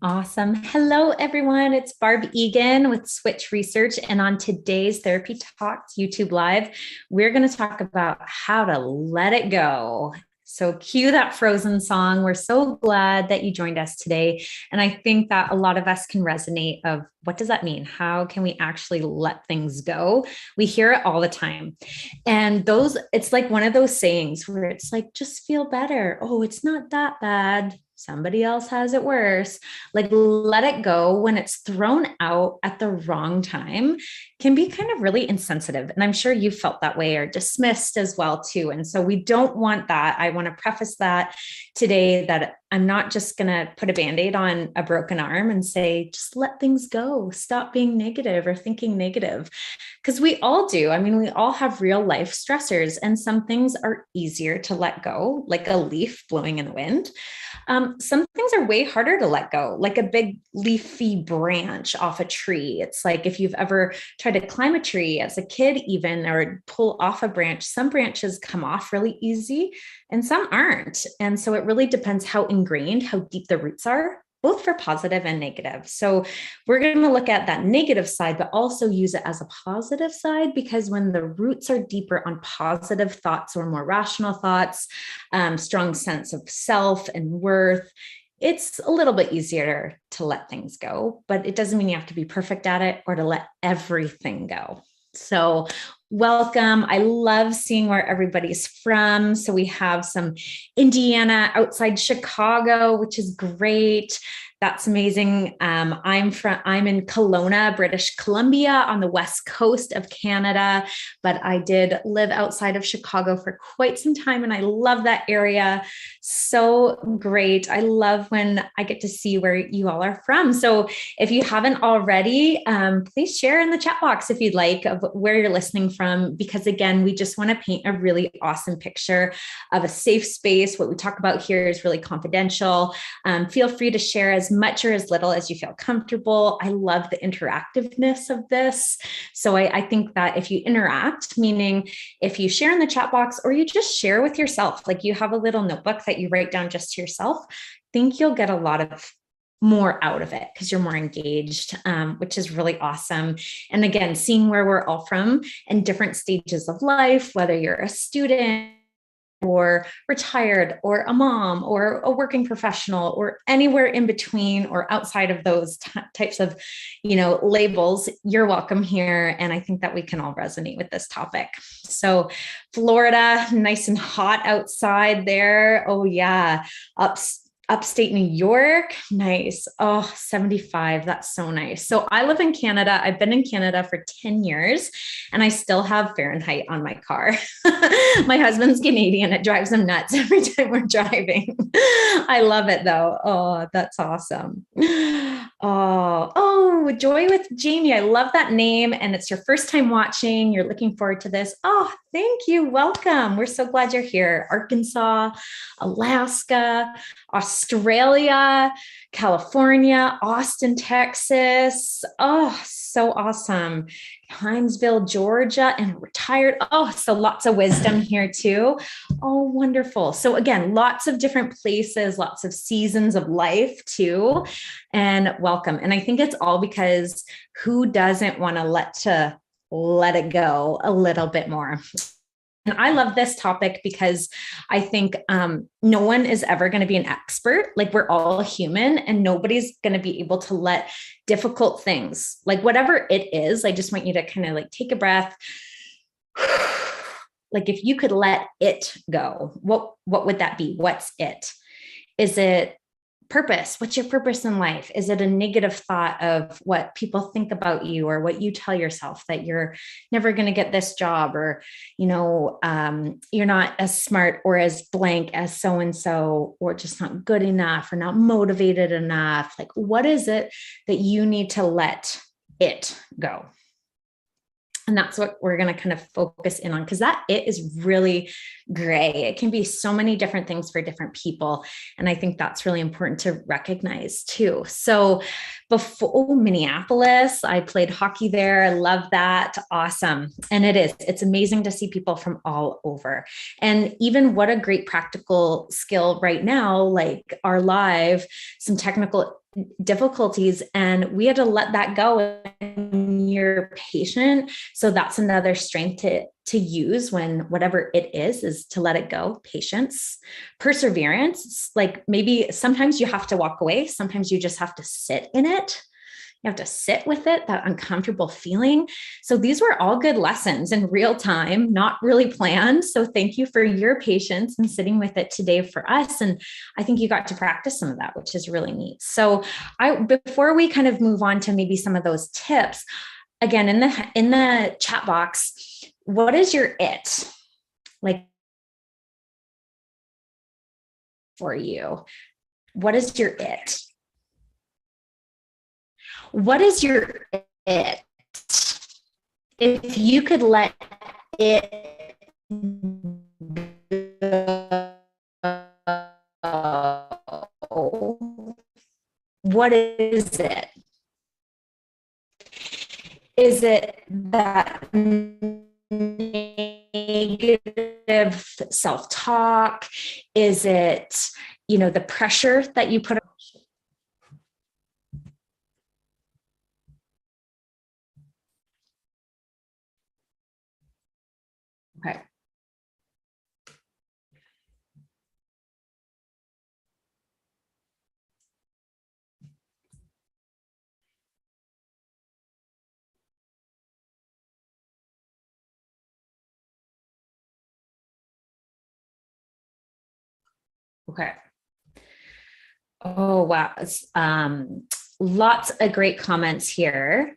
Awesome. Hello, everyone. It's Barb Egan with Switch Research. And on today's Therapy Talks YouTube Live, we're going to talk about how to let it go. So cue that Frozen song. We're so glad that you joined us today. And I think that a lot of us can resonate of what does that mean? How can we actually let things go? We hear it all the time. And it's like one of those sayings where it's like, just feel better. Oh, it's not that bad. Somebody else has it worse. Like, let it go when it's thrown out at the wrong time can be kind of really insensitive. And I'm sure you felt that way or dismissed as well too. And so we don't want that. I want to preface that today that I'm not just going to put a Band-Aid on a broken arm and say, just let things go. Stop being negative or thinking negative. Because we all do. I mean, we all have real life stressors, and some things are easier to let go, like a leaf blowing in the wind. Some things are way harder to let go, like a big leafy branch off a tree. It's like if you've ever tried to climb a tree as a kid, even, or pull off a branch, some branches come off really easy and some aren't. And so it really depends how ingrained, how deep the roots are, both for positive and negative. So we're going to look at that negative side, but also use it as a positive side, because when the roots are deeper on positive thoughts or more rational thoughts, strong sense of self and worth, it's a little bit easier to let things go, but it doesn't mean you have to be perfect at it or to let everything go. So welcome. I love seeing where everybody's from. So we have some Indiana outside Chicago, which is great. That's amazing. I'm in Kelowna, British Columbia on the west coast of Canada, but I did live outside of Chicago for quite some time and I love that area. So great. I love when I get to see where you all are from. So if you haven't already, please share in the chat box if you'd like of where you're listening from, because again, we just want to paint a really awesome picture of a safe space. What we talk about here is really confidential. Feel free to share as much or as little as you feel comfortable. I love the interactiveness of this. So I think that if you interact, meaning if you share in the chat box or you just share with yourself, like you have a little notebook that you write down just to yourself, I think you'll get a lot of more out of it because you're more engaged, which is really awesome. And again, seeing where we're all from and different stages of life, whether you're a student or retired or a mom or a working professional or anywhere in between or outside of those types of, labels, you're welcome here. And I think that we can all resonate with this topic. So Florida, nice and hot outside there. Oh yeah. Upstate New York. Nice. Oh, 75. That's so nice. So I live in Canada. I've been in Canada for 10 years and I still have Fahrenheit on my car. My husband's Canadian. It drives him nuts every time we're driving. I love it though. Oh, that's awesome. Oh, Joy with Jamie. I love that name. And it's your first time watching. You're looking forward to this. Oh, thank you. Welcome. We're so glad you're here. Arkansas, Alaska, Australia, California, Austin, Texas. Oh, so awesome. Hinesville, Georgia, and retired. Oh, so lots of wisdom here too. Oh, wonderful. So again, lots of different places, lots of seasons of life too. And welcome. And I think it's all because who doesn't want to let it go a little bit more? And I love this topic because I think no one is ever going to be an expert. Like we're all human and nobody's going to be able to let difficult things, like whatever it is, I just want you to kind of like take a breath. Like if you could let it go, what would that be? What's it? Is it purpose? What's your purpose in life? Is it a negative thought of what people think about you or what you tell yourself that you're never going to get this job or, you're not as smart or as blank as so-and-so or just not good enough or not motivated enough? Like, what is it that you need to let it go? And that's what we're going to kind of focus in on because that it is really gray. It can be so many different things for different people. And I think that's really important to recognize too. So before Minneapolis, I played hockey there. I love that. Awesome. And it's amazing to see people from all over. And even what a great practical skill right now, like our live, some technical difficulties, and we had to let that go and you're patient. So that's another strength to use when whatever it is to let it go. Patience, perseverance. Like maybe sometimes you have to walk away. Sometimes you just have to sit in it. You have to sit with it, that uncomfortable feeling. So these were all good lessons in real time, not really planned. So thank you for your patience and sitting with it today for us. And I think you got to practice some of that, which is really neat. So before we kind of move on to maybe some of those tips, again, in the chat box, what is your it? Like for you, what is your it? What is your it? If you could let it go, what is it? Is it that negative self-talk? Is it, the pressure that you put on? Okay. Okay. Oh, wow. Lots of great comments here.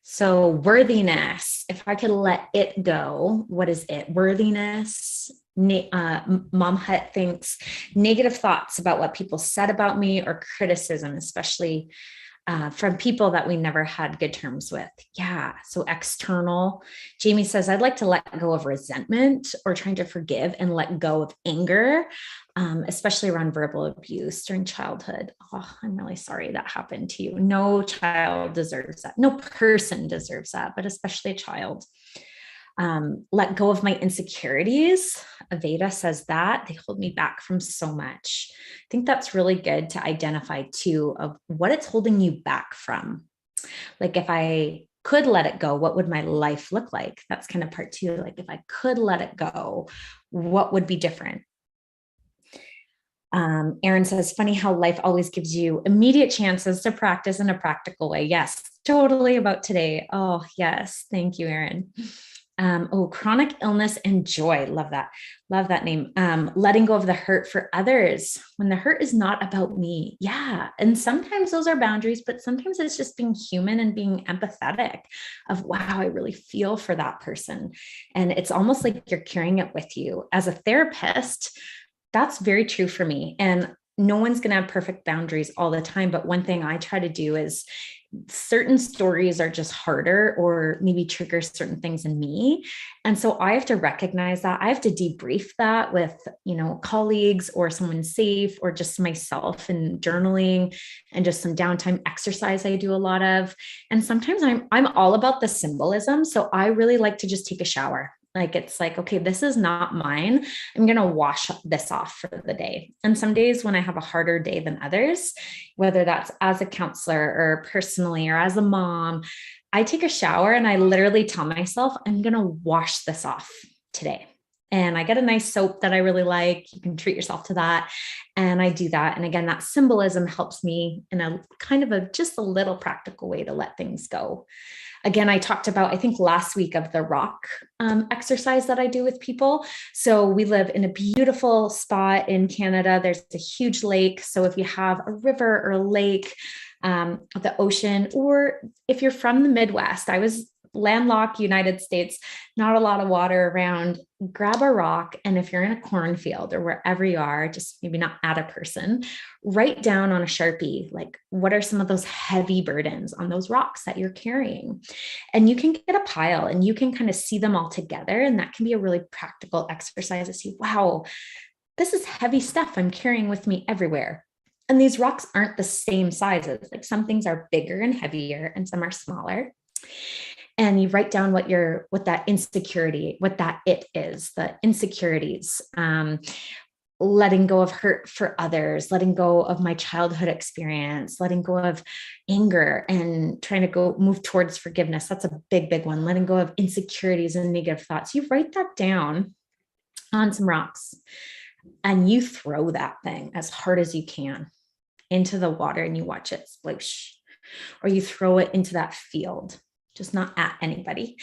So worthiness, if I could let it go, what is it? Worthiness. Mom Hut thinks negative thoughts about what people said about me or criticism, especially from people that we never had good terms with. Yeah. So external. Jamie says, I'd like to let go of resentment or trying to forgive and let go of anger, especially around verbal abuse during childhood. Oh, I'm really sorry that happened to you. No child deserves that. No person deserves that, but especially a child. Let go of my insecurities. Aveda says that they hold me back from so much. I think that's really good to identify too, of what it's holding you back from. Like if I could let it go, what would my life look like? That's kind of part two. Like if I could let it go, what would be different? Erin says, funny how life always gives you immediate chances to practice in a practical way. Yes, totally about today. Oh, yes. Thank you, Erin. Chronic illness and joy. Love that. Love that name. Letting go of the hurt for others when the hurt is not about me. Yeah. And sometimes those are boundaries, but sometimes it's just being human and being empathetic of, wow, I really feel for that person. And it's almost like you're carrying it with you. As a therapist, that's very true for me. And no one's going to have perfect boundaries all the time. But one thing I try to do is certain stories are just harder or maybe trigger certain things in me. And so I have to recognize that. I have to debrief that with, colleagues or someone safe or just myself, and journaling and just some downtime exercise I do a lot of. And sometimes I'm all about the symbolism. So I really like to just take a shower. Like, it's like, okay, this is not mine. I'm going to wash this off for the day. And some days when I have a harder day than others, whether that's as a counselor or personally or as a mom, I take a shower and I literally tell myself, I'm going to wash this off today. And I get a nice soap that I really like. You can treat yourself to that. And I do that. And again, that symbolism helps me in a kind of just a little practical way to let things go. Again, I talked about, I think last week, of the rock exercise that I do with people. So we live in a beautiful spot in Canada. There's a huge lake. So if you have a river or a lake, the ocean, or if you're from the Midwest, I was landlocked United States, not a lot of water around, grab a rock. And if you're in a cornfield or wherever you are, just maybe not at a person, write down on a Sharpie, like, what are some of those heavy burdens on those rocks that you're carrying? And you can get a pile and you can kind of see them all together. And that can be a really practical exercise to see, wow, this is heavy stuff I'm carrying with me everywhere. And these rocks aren't the same sizes. Like, some things are bigger and heavier and some are smaller. And you write down what that insecurity, what that it is, the insecurities, letting go of hurt for others, letting go of my childhood experience, letting go of anger and trying to move towards forgiveness. That's a big, big one. Letting go of insecurities and negative thoughts. You write that down on some rocks and you throw that thing as hard as you can into the water and you watch it sploosh, or you throw it into that field, just not at anybody.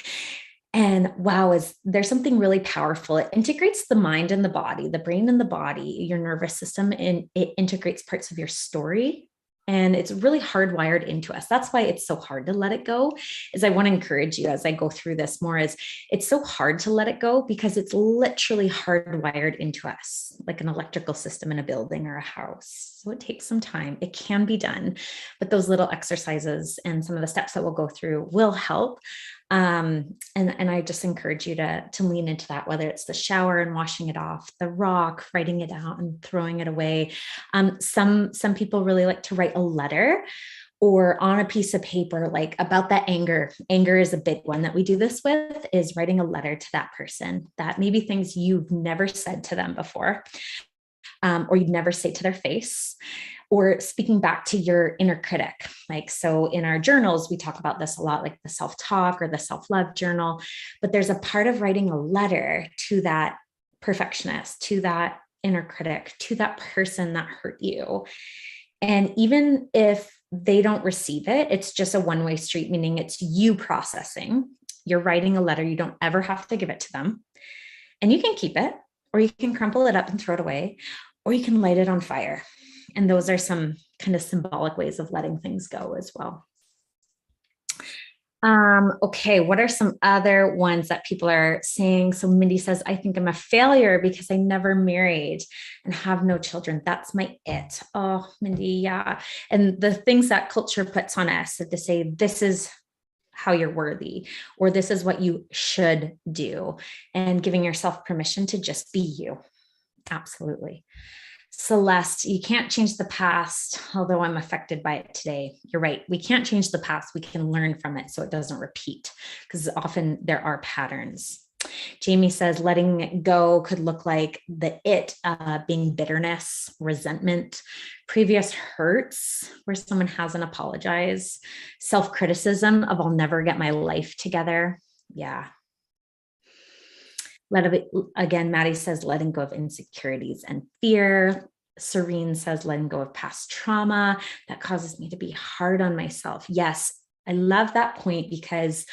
And wow, there's something really powerful. It integrates the mind and the body, the brain and the body, your nervous system, and it integrates parts of your story. And it's really hardwired into us. That's why it's so hard to let it go. Is I want to encourage you as I go through this more, is it's so hard to let it go because it's literally hardwired into us, like an electrical system in a building or a house. So it takes some time. It can be done, but those little exercises and some of the steps that we'll go through will help. And I just encourage you to lean into that, whether it's the shower and washing it off, the rock, writing it out and throwing it away. Some people really like to write a letter or on a piece of paper, like about that anger. Anger is a big one that we do this with, is writing a letter to that person, that maybe things you've never said to them before, or you'd never say to their face, or speaking back to your inner critic. Like, so in our journals, we talk about this a lot, like the self-talk or the self-love journal, but there's a part of writing a letter to that perfectionist, to that inner critic, to that person that hurt you. And even if they don't receive it, it's just a one-way street, meaning it's you processing. You're writing a letter. You don't ever have to give it to them. And you can keep it, or you can crumple it up and throw it away. or you can light it on fire. And those are some kind of symbolic ways of letting things go as well. Okay, what are some other ones that people are saying? So Mindy says, I think I'm a failure because I never married and have no children. That's my it. Oh, Mindy, yeah. And the things that culture puts on us to say, this is how you're worthy, or this is what you should do, and giving yourself permission to just be you. Absolutely. Celeste, you can't change the past, although I'm affected by it today. You're right. We can't change the past. We can learn from it so it doesn't repeat, because often there are patterns. Jamie says letting it go could look like the it being bitterness, resentment, previous hurts where someone hasn't apologized, self-criticism of I'll never get my life together. Yeah. Again, Maddie says letting go of insecurities and fear. Serene says letting go of past trauma that causes me to be hard on myself. Yes, I love that point, because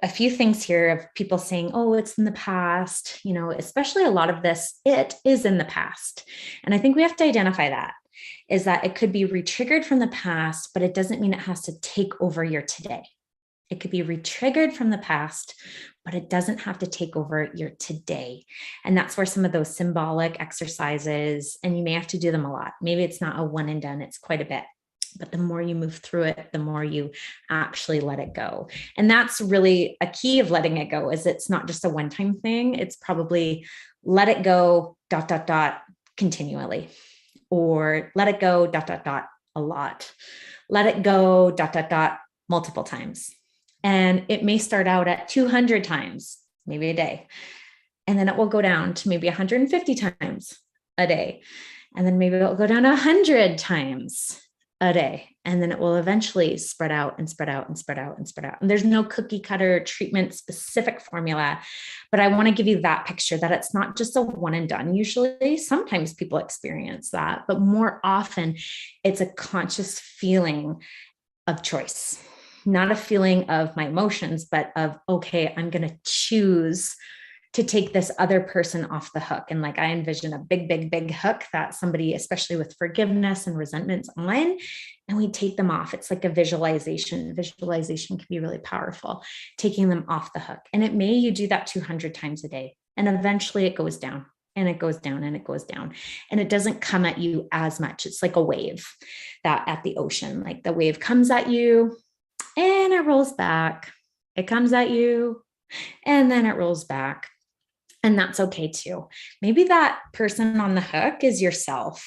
a few things here of people saying, oh, it's in the past, especially a lot of this, it is in the past. And I think we have to identify that, is that it could be re-triggered from the past, but it doesn't mean it has to take over your today. It could be re-triggered from the past, but it doesn't have to take over your today. And that's where some of those symbolic exercises, and you may have to do them a lot. Maybe it's not a one and done, it's quite a bit. But the more you move through it, the more you actually let it go. And that's really a key of letting it go, is it's not just a one-time thing. It's probably let it go, ... continually, or let it go, ... a lot. Let it go, ... multiple times. And it may start out at 200 times, maybe a day. And then it will go down to maybe 150 times a day. And then maybe it'll go down to 100 times a day. And then it will eventually spread out and spread out and spread out and spread out. And there's no cookie cutter treatment specific formula, but I want to give you that picture that it's not just a one and done. Usually, sometimes people experience that, but more often it's a conscious feeling of choice. Not a feeling of my emotions, but of, okay, I'm going to choose to take this other person off the hook. And like, I envision a big, big, big hook that somebody, especially with forgiveness and resentments on, and we take them off. It's like a visualization. Visualization can be really powerful, taking them off the hook. And you do that 200 times a day. And eventually it goes down and it goes down and it goes down. And it doesn't come at you as much. It's like a wave that at the ocean, like the wave comes at you, and it rolls back. It comes at you, and then it rolls back. And that's okay too. Maybe that person on the hook is yourself.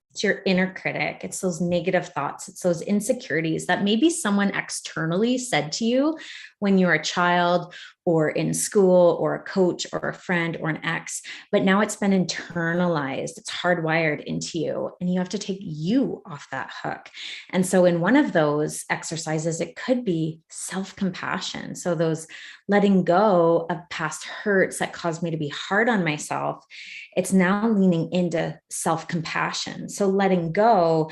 It's your inner critic. It's those negative thoughts. It's those insecurities that maybe someone externally said to you when you were a child or in school or a coach or a friend or an ex, but now it's been internalized. It's hardwired into you, and you have to take you off that hook. And so in one of those exercises, it could be self-compassion. So those letting go of past hurts that caused me to be hard on myself, it's now leaning into self-compassion. So letting go,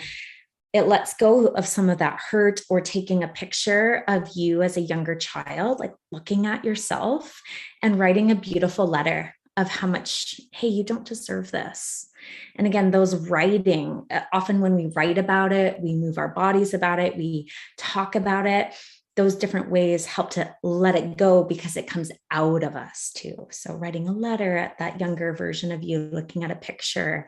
it lets go of some of that hurt, or taking a picture of you as a younger child, like looking at yourself and writing a beautiful letter of how much, hey, you don't deserve this. And again, those writing, often when we write about it, we move our bodies about it, we talk about it. Those different ways help to let it go, because it comes out of us too. So writing a letter at that younger version of you, looking at a picture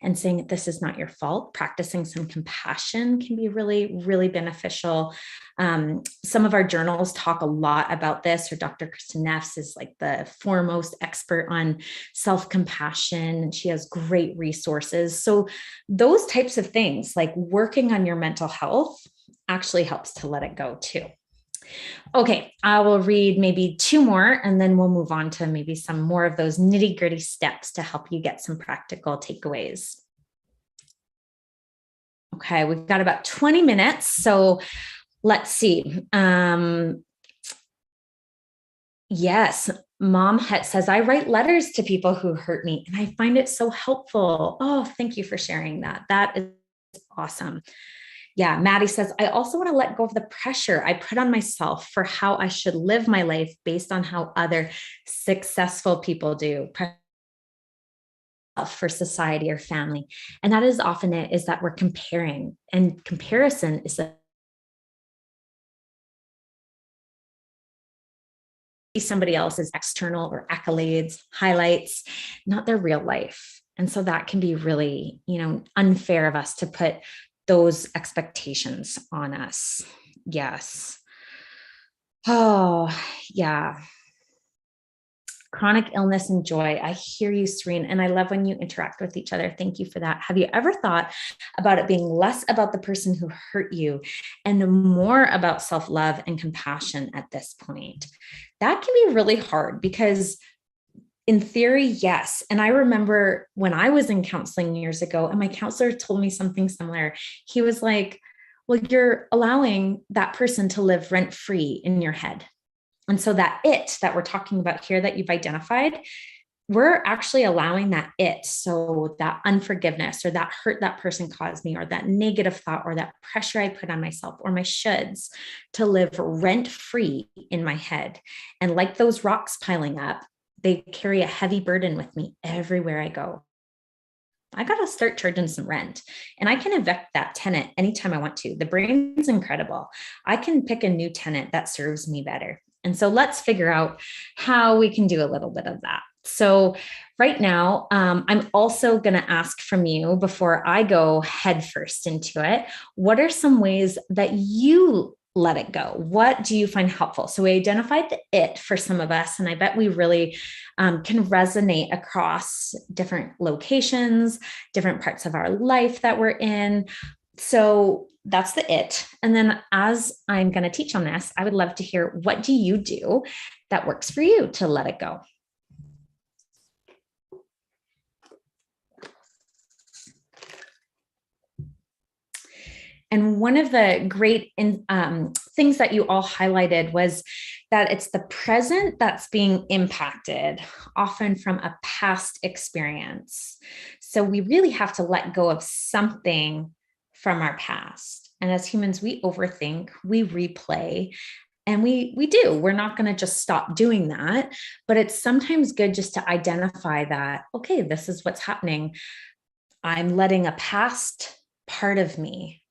and saying, this is not your fault. Practicing some compassion can be really, really beneficial. Some of our journals talk a lot about this, or Dr. Kristen Neffs is like the foremost expert on self-compassion, and she has great resources. So those types of things, like working on your mental health, actually helps to let it go too. Okay, I will read maybe two more, and then we'll move on to maybe some more of those nitty-gritty steps to help you get some practical takeaways. Okay, we've got about 20 minutes, so let's see. Yes, Mom says, I write letters to people who hurt me, and I find it so helpful. Oh, thank you for sharing that. That is awesome. Yeah, Maddie says, I also want to let go of the pressure I put on myself for how I should live my life based on how other successful people do. for society or family. And that is often it, is that we're comparing, and comparison is the somebody else's external or accolades, highlights, not their real life. And so that can be really, unfair of us to put those expectations on us. Yes. Oh, yeah. Chronic illness and joy. I hear you, Serene. And I love when you interact with each other. Thank you for that. Have you ever thought about it being less about the person who hurt you and more about self-love and compassion at this point? That can be really hard because in theory, yes. And I remember when I was in counseling years ago, and my counselor told me something similar. He was like, well, you're allowing that person to live rent-free in your head. And so that it that we're talking about here that you've identified, we're actually allowing that it. So that unforgiveness or that hurt that person caused me, or that negative thought, or that pressure I put on myself, or my shoulds, to live rent-free in my head. And like those rocks piling up, they carry a heavy burden with me everywhere I go. I got to start charging some rent, and I can evict that tenant anytime I want to. The brain's incredible. I can pick a new tenant that serves me better. And so let's figure out how we can do a little bit of that. So right now, I'm also going to ask from you, before I go headfirst into it, what are some ways that you let it go? What do you find helpful? So we identified the it for some of us, and I bet we really can resonate across different locations, different parts of our life that we're in. So that's the it. And then as I'm going to teach on this, I would love to hear, what do you do that works for you to let it go? And one of the great things that you all highlighted was that it's the present that's being impacted, often from a past experience. So we really have to let go of something from our past. And as humans, we overthink, we replay, and we do. We're not going to just stop doing that, but it's sometimes good just to identify that, okay, this is what's happening. I'm letting a past part of me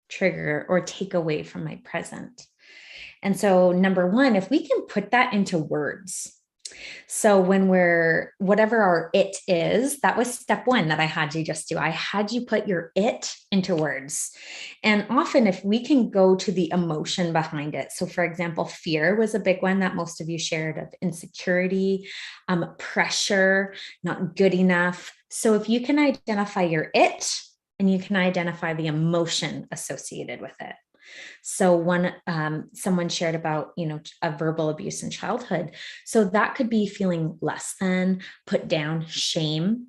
trigger or take away from my present. And so number one, if we can put that into words. So when whatever our it is, that was step one that I had you just do. I had you put your it into words. And often if we can go to the emotion behind it. So for example, fear was a big one that most of you shared, of insecurity, pressure, not good enough. So if you can identify your it, and you can identify the emotion associated with it. So someone shared about, a verbal abuse in childhood. So that could be feeling less than, put down, shame.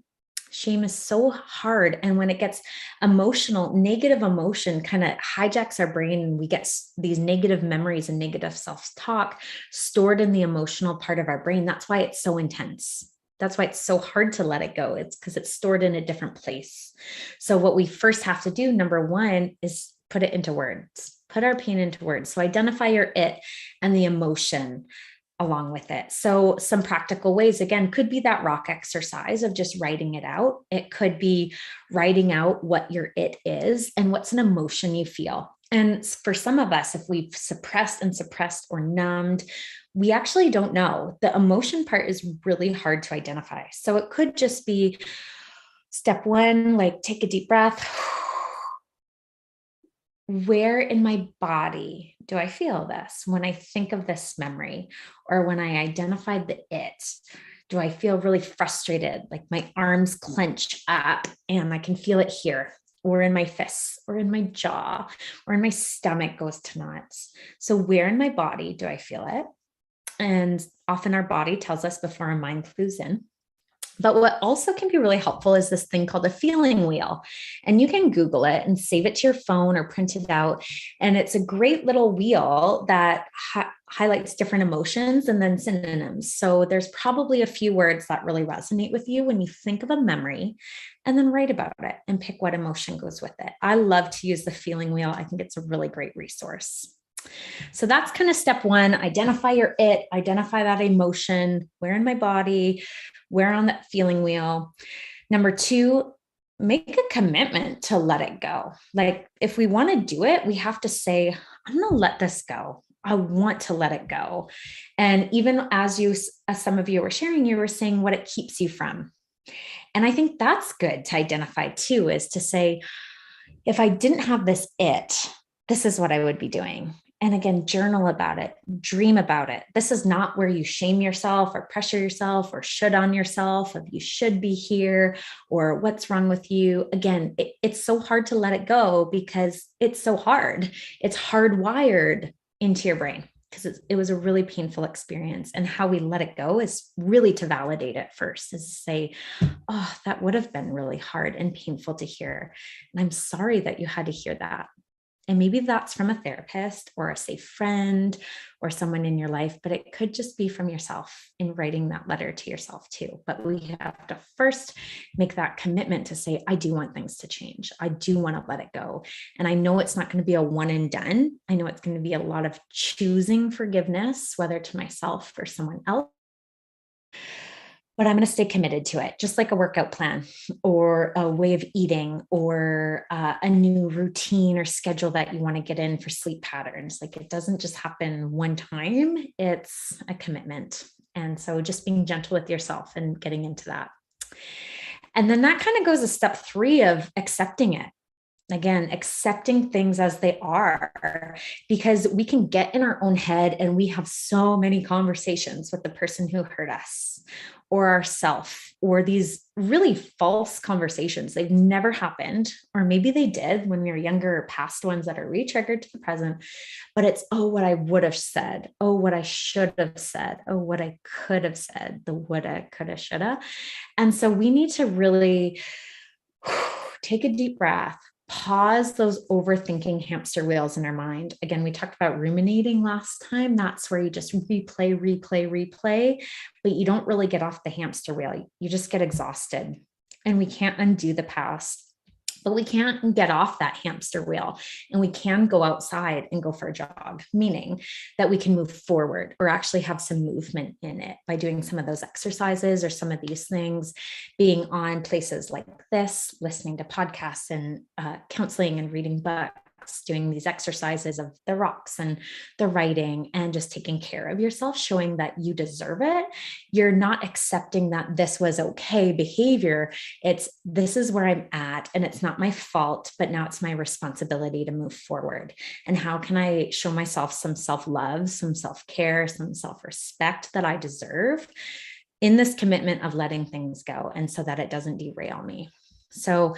Shame is so hard. And when it gets emotional, negative emotion kind of hijacks our brain, and we get these negative memories and negative self-talk stored in the emotional part of our brain. That's why it's so intense. That's why it's so hard to let it go. It's because it's stored in a different place. So what we first have to do, number one, is put it into words, put our pain into words. So identify your it and the emotion along with it. So some practical ways, again, could be that rock exercise of just writing it out. It could be writing out what your it is and what's an emotion you feel. And for some of us, if we've suppressed or numbed, we actually don't know. The emotion part is really hard to identify. So it could just be step one, like take a deep breath. Where in my body do I feel this when I think of this memory, or when I identified the it? Do I feel really frustrated? Like my arms clench up and I can feel it here, or in my fists, or in my jaw, or in my stomach goes to knots. So where in my body do I feel it? And often our body tells us before our mind clues in. But what also can be really helpful is this thing called a feeling wheel. And you can Google it and save it to your phone or print it out. And it's a great little wheel that highlights different emotions and then synonyms. So there's probably a few words that really resonate with you when you think of a memory, and then write about it and pick what emotion goes with it. I love to use the feeling wheel. I think it's a really great resource. So that's kind of step one. Identify your it, identify that emotion, where in my body, where on that feeling wheel. Number two, make a commitment to let it go. Like if we want to do it, we have to say, I'm going to let this go. I want to let it go. And even as some of you were sharing, you were saying what it keeps you from. And I think that's good to identify too, is to say, if I didn't have this this is what I would be doing. And again, journal about it, dream about it. This is not where you shame yourself or pressure yourself or should on yourself of you should be here or what's wrong with you. Again, it's so hard to let it go because it's so hard. It's hardwired into your brain because it was a really painful experience. And how we let it go is really to validate it first, is to say, oh, that would have been really hard and painful to hear. And I'm sorry that you had to hear that. And maybe that's from a therapist or a safe friend or someone in your life, but it could just be from yourself in writing that letter to yourself too. But we have to first make that commitment to say, I do want things to change. I do want to let it go. And I know it's not going to be a one and done. I know it's going to be a lot of choosing forgiveness, whether to myself or someone else. But I'm going to stay committed to it, just like a workout plan or a way of eating or a new routine or schedule that you want to get in for sleep patterns. Like it doesn't just happen one time, it's a commitment. And so just being gentle with yourself and getting into that. And then that kind of goes to step 3 of accepting it. Again, accepting things as they are, because we can get in our own head and we have so many conversations with the person who hurt us or ourself, or these really false conversations. They've never happened, or maybe they did when we were younger, or past ones that are re-triggered to the present, but it's, oh, what I would have said. Oh, what I should have said. Oh, what I could have said, the woulda, coulda, shoulda. And so we need to really take a deep breath, pause those overthinking hamster wheels in our mind. Again, we talked about ruminating last time. That's where you just replay, but you don't really get off the hamster wheel. You just get exhausted, and we can't undo the past, but we can't get off that hamster wheel, and we can go outside and go for a jog, meaning that we can move forward or actually have some movement in it by doing some of those exercises or some of these things, being on places like this, listening to podcasts and counseling and reading books, doing these exercises of the rocks and the writing, and just taking care of yourself, showing that you deserve it. You're not accepting that this was okay behavior. It's, this is where I'm at and it's not my fault, but now it's my responsibility to move forward. And how can I show myself some self-love, some self-care, some self-respect that I deserve in this commitment of letting things go, and so that it doesn't derail me. So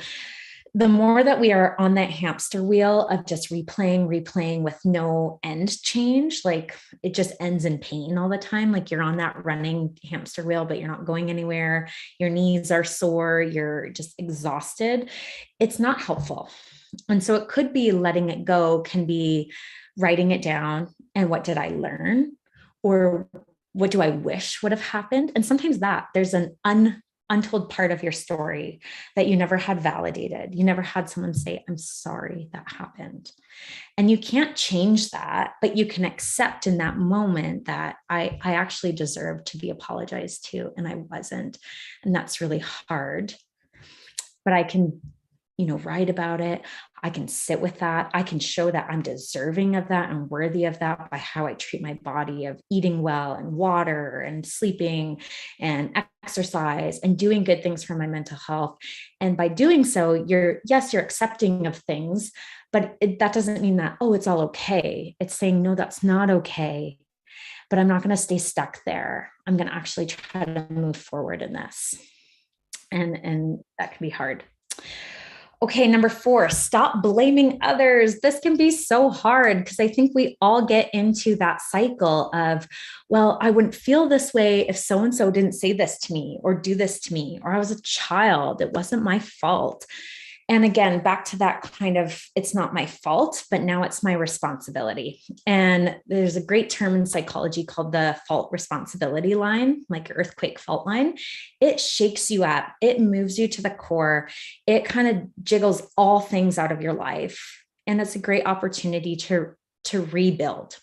the more that we are on that hamster wheel of just replaying with no end change, like it just ends in pain all the time. Like you're on that running hamster wheel, but you're not going anywhere. Your knees are sore. You're just exhausted. It's not helpful. And so it could be letting it go, can be writing it down. And what did I learn? Or what do I wish would have happened? And sometimes there's an untold part of your story that you never had validated. You never had someone say, I'm sorry that happened. And you can't change that, but you can accept in that moment that I actually deserve to be apologized to, and I wasn't. And that's really hard. But I can, write about it. I can sit with that. I can show that I'm deserving of that and worthy of that by how I treat my body, of eating well and water and sleeping and exercise and doing good things for my mental health. And by doing so, you're accepting of things, but that doesn't mean that, oh, it's all okay. It's saying, no, that's not okay, but I'm not going to stay stuck there. I'm going to actually try to move forward in this. And that can be hard. Okay, number 4, stop blaming others. This can be so hard because I think we all get into that cycle of, well, I wouldn't feel this way if so-and-so didn't say this to me or do this to me, or I was a child, it wasn't my fault. And again, back to that kind of, it's not my fault, but now it's my responsibility. And there's a great term in psychology called the fault responsibility line, like earthquake fault line. It shakes you up. It moves you to the core. It kind of jiggles all things out of your life. And it's a great opportunity to rebuild.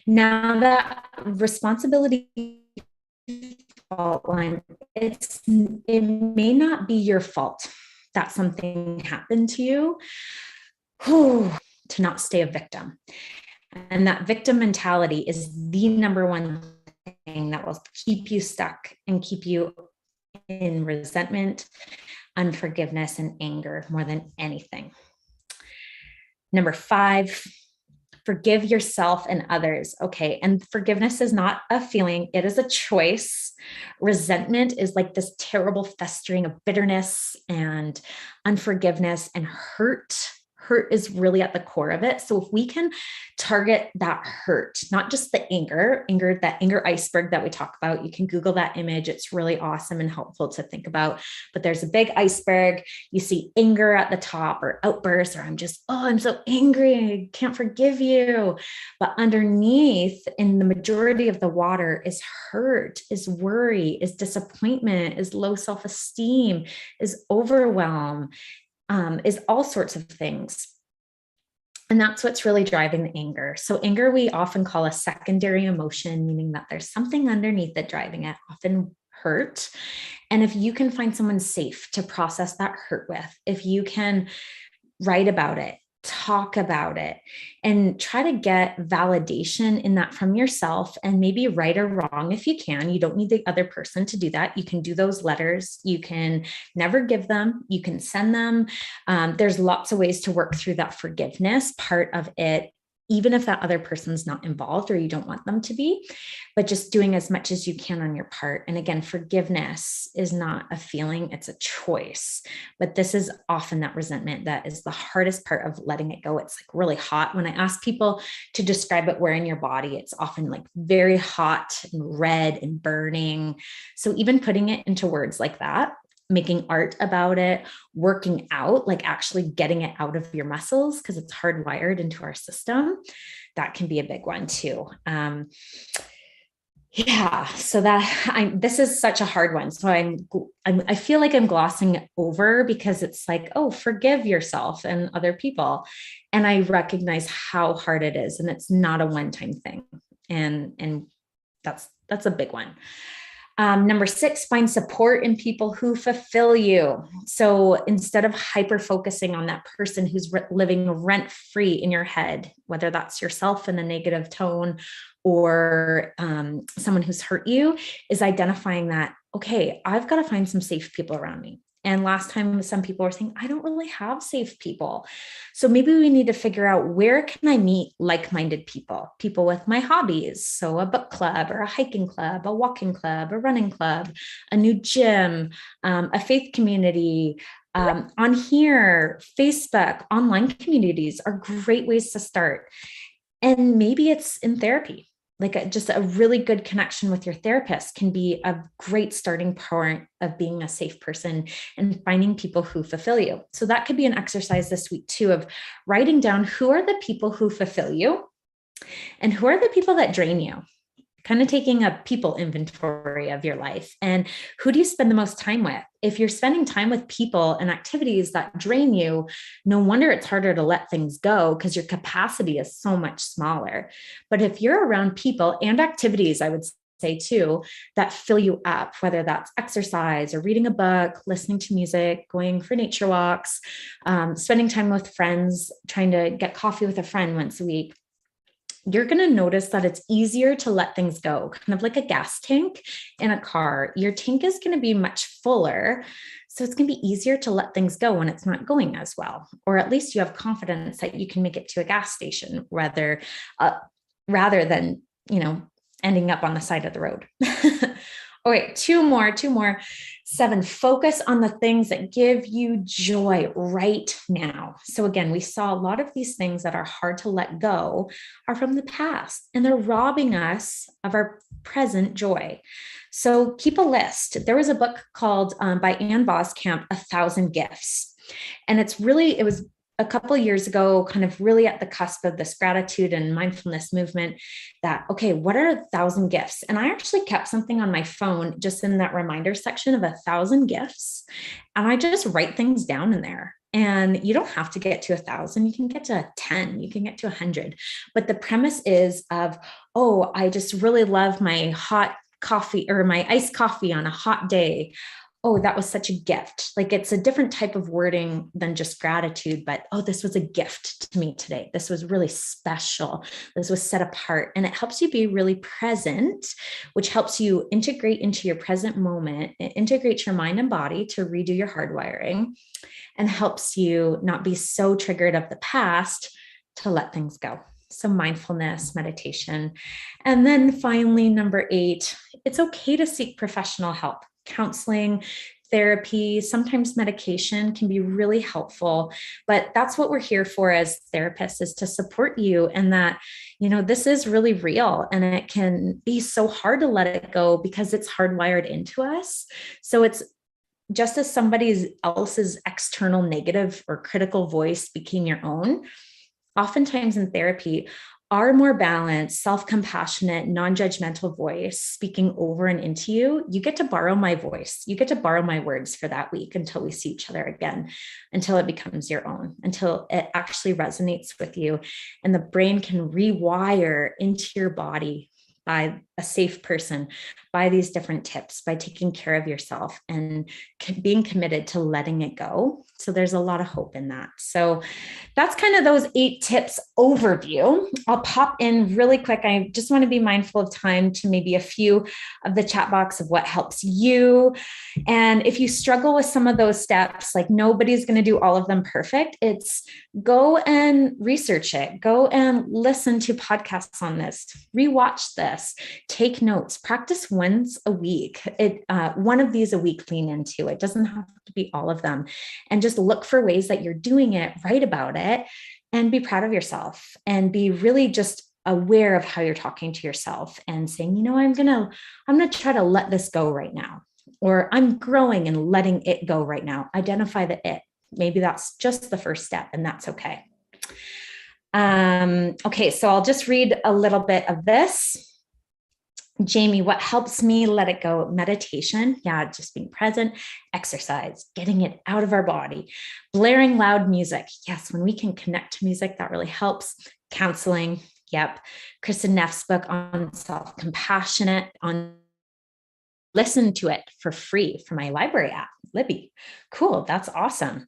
Now that responsibility fault line, it may not be your fault that something happened to you. To not stay a victim. And that victim mentality is the number one thing that will keep you stuck and keep you in resentment, unforgiveness, and anger more than anything. Number 5, forgive yourself and others. Okay. And forgiveness is not a feeling, it is a choice. Resentment is like this terrible festering of bitterness and unforgiveness and hurt. Hurt is really at the core of it. So if we can target that hurt, not just the anger, that anger iceberg that we talk about, you can Google that image. It's really awesome and helpful to think about. But there's a big iceberg. You see anger at the top, or outbursts, or I'm so angry, I can't forgive you. But underneath, in the majority of the water, is hurt, is worry, is disappointment, is low self-esteem, is overwhelm. Is all sorts of things. And that's what's really driving the anger. So anger, we often call a secondary emotion, meaning that there's something underneath it driving it, often hurt. And if you can find someone safe to process that hurt with, if you can write about it, talk about it, and try to get validation in that from yourself, and maybe right or wrong if you can. You don't need the other person to do that. You can do those letters. You can never give them. You can send them. There's lots of ways to work through that forgiveness part of it, even if that other person's not involved or you don't want them to be, but just doing as much as you can on your part. And again, forgiveness is not a feeling, it's a choice. But this is often that resentment that is the hardest part of letting it go. It's like really hot. When I ask people to describe it where in your body, it's often like very hot and red and burning. So even putting it into words like that, making art about it, working out, like actually getting it out of your muscles because it's hardwired into our system, that can be a big one too. So this is such a hard one. So I feel like I'm glossing over because it's like, oh, forgive yourself and other people. And I recognize how hard it is, and it's not a one-time thing. And that's a big one. Number 6, find support in people who fulfill you. So instead of hyper-focusing on that person who's living rent-free in your head, whether that's yourself in a negative tone or someone who's hurt you, is identifying that, okay, I've got to find some safe people around me. And last time, some people were saying, I don't really have safe people. So maybe we need to figure out, where can I meet like-minded people with my hobbies? So a book club or a hiking club, a walking club, a running club, a new gym, a faith community. On here, Facebook, online communities are great ways to start. And maybe it's in therapy. Like just a really good connection with your therapist can be a great starting point of being a safe person and finding people who fulfill you. So that could be an exercise this week too, of writing down who are the people who fulfill you and who are the people that drain you. Kind of taking a people inventory of your life, and who do you spend the most time with? If you're spending time with people and activities that drain you, no wonder it's harder to let things go because your capacity is so much smaller. But if you're around people and activities, I would say too, that fill you up, whether that's exercise or reading a book, listening to music, going for nature walks, spending time with friends, trying to get coffee with a friend once a week, you're going to notice that it's easier to let things go, kind of like a gas tank in a car. Your tank is going to be much fuller. So it's going to be easier to let things go when it's not going as well, or at least you have confidence that you can make it to a gas station rather than, ending up on the side of the road. All right, two more. 7, focus on the things that give you joy right now. So again, we saw a lot of these things that are hard to let go are from the past, and they're robbing us of our present joy. So keep a list. There was a book called by Ann Voskamp, 1,000 Gifts. And it was a couple of years ago, kind of really at the cusp of this gratitude and mindfulness movement, that, okay, what are 1,000 gifts? And I actually kept something on my phone just in that reminder section of 1,000 gifts. And I just write things down in there. And you don't have to get to 1,000. You can get to 10, you can get to 100. But the premise is of, oh, I just really love my hot coffee or my iced coffee on a hot day. Oh, that was such a gift. Like it's a different type of wording than just gratitude, but oh, this was a gift to me today. This was really special. This was set apart. And it helps you be really present, which helps you integrate into your present moment. It integrates your mind and body to redo your hardwiring and helps you not be so triggered of the past to let things go. So mindfulness, meditation. And then finally, number 8, it's okay to seek professional help. Counseling, therapy, sometimes medication can be really helpful, but that's what we're here for as therapists, is to support you. And that, this is really real and it can be so hard to let it go because it's hardwired into us. So it's just as somebody else's external negative or critical voice became your own. Oftentimes in therapy, our more balanced, self-compassionate, non-judgmental voice speaking over and into you, you get to borrow my voice. You get to borrow my words for that week until we see each other again, until it becomes your own, until it actually resonates with you. And the brain can rewire into your body by a safe person, by these different tips, by taking care of yourself and being committed to letting it go. So there's a lot of hope in that. So that's kind of those 8 tips overview. I'll pop in really quick. I just want to be mindful of time to maybe a few of the chat box of what helps you. And if you struggle with some of those steps, like nobody's going to do all of them perfect. It's go and research it. Go and listen to podcasts on this, rewatch this, take notes, practice once a week. One of these a week, lean into. It doesn't have to be all of them. And just look for ways that you're doing it, write about it, and be proud of yourself and be really just aware of how you're talking to yourself and saying, I'm going to try to let this go right now, or I'm growing and letting it go right now. Identify the it. Maybe that's just the first step, and that's okay. Okay, so I'll just read a little bit of this. Jamie, what helps me let it go? Meditation. Yeah, just being present, exercise, getting it out of our body, blaring loud music. Yes, when we can connect to music, that really helps. Counseling. Yep. Kristen Neff's book on self-compassionate, listen to it for free from my library app, Libby. Cool. That's awesome.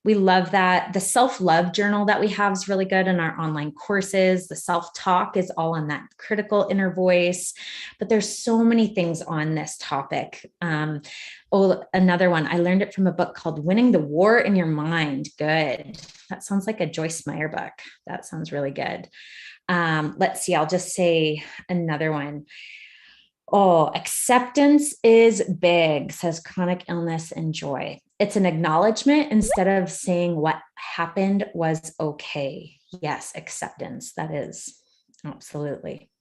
We love that. The self-love journal that we have is really good in our online courses. The self-talk is all on that critical inner voice, but there's so many things on this topic. Another one, I learned it from a book called Winning the War in Your Mind. Good. That sounds like a Joyce Meyer book. That sounds really good. Let's see. I'll just say another one. Oh, acceptance is big, says Chronic Illness and Joy. It's an acknowledgement instead of saying what happened was okay. Yes, acceptance. That is absolutely.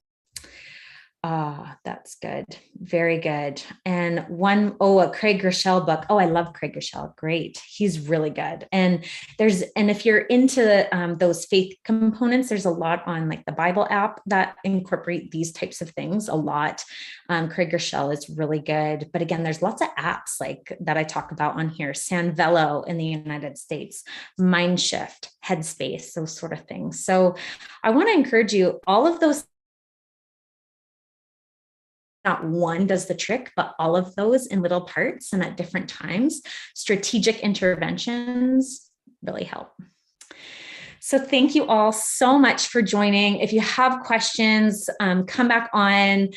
That's good. Very good. And a Craig Groeschel book. Oh, I love Craig Groeschel. Great. He's really good. And if you're into those faith components, there's a lot on like the Bible app that incorporate these types of things a lot. Craig Groeschel is really good. But again, there's lots of apps like that I talk about on here. Sanvello in the United States, Mindshift, Headspace, those sort of things. So I want to encourage you, all of those, not one does the trick, but all of those in little parts and at different times, strategic interventions really help. So thank you all so much for joining. If you have questions, come back on,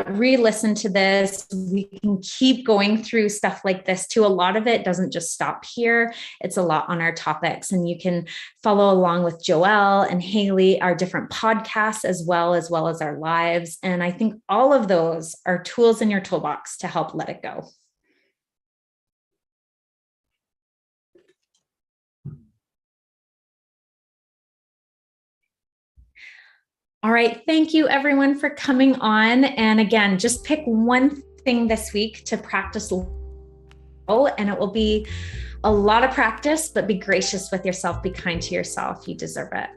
re-listen to this. We can keep going through stuff like this too. A lot of it doesn't just stop here. It's a lot on our topics, and you can follow along with Joelle and Haley, our different podcasts, as well as our lives. And I think all of those are tools in your toolbox to help let it go. All right. Thank you, everyone, for coming on. And again, just pick one thing this week to practice. And it will be a lot of practice, but be gracious with yourself. Be kind to yourself. You deserve it.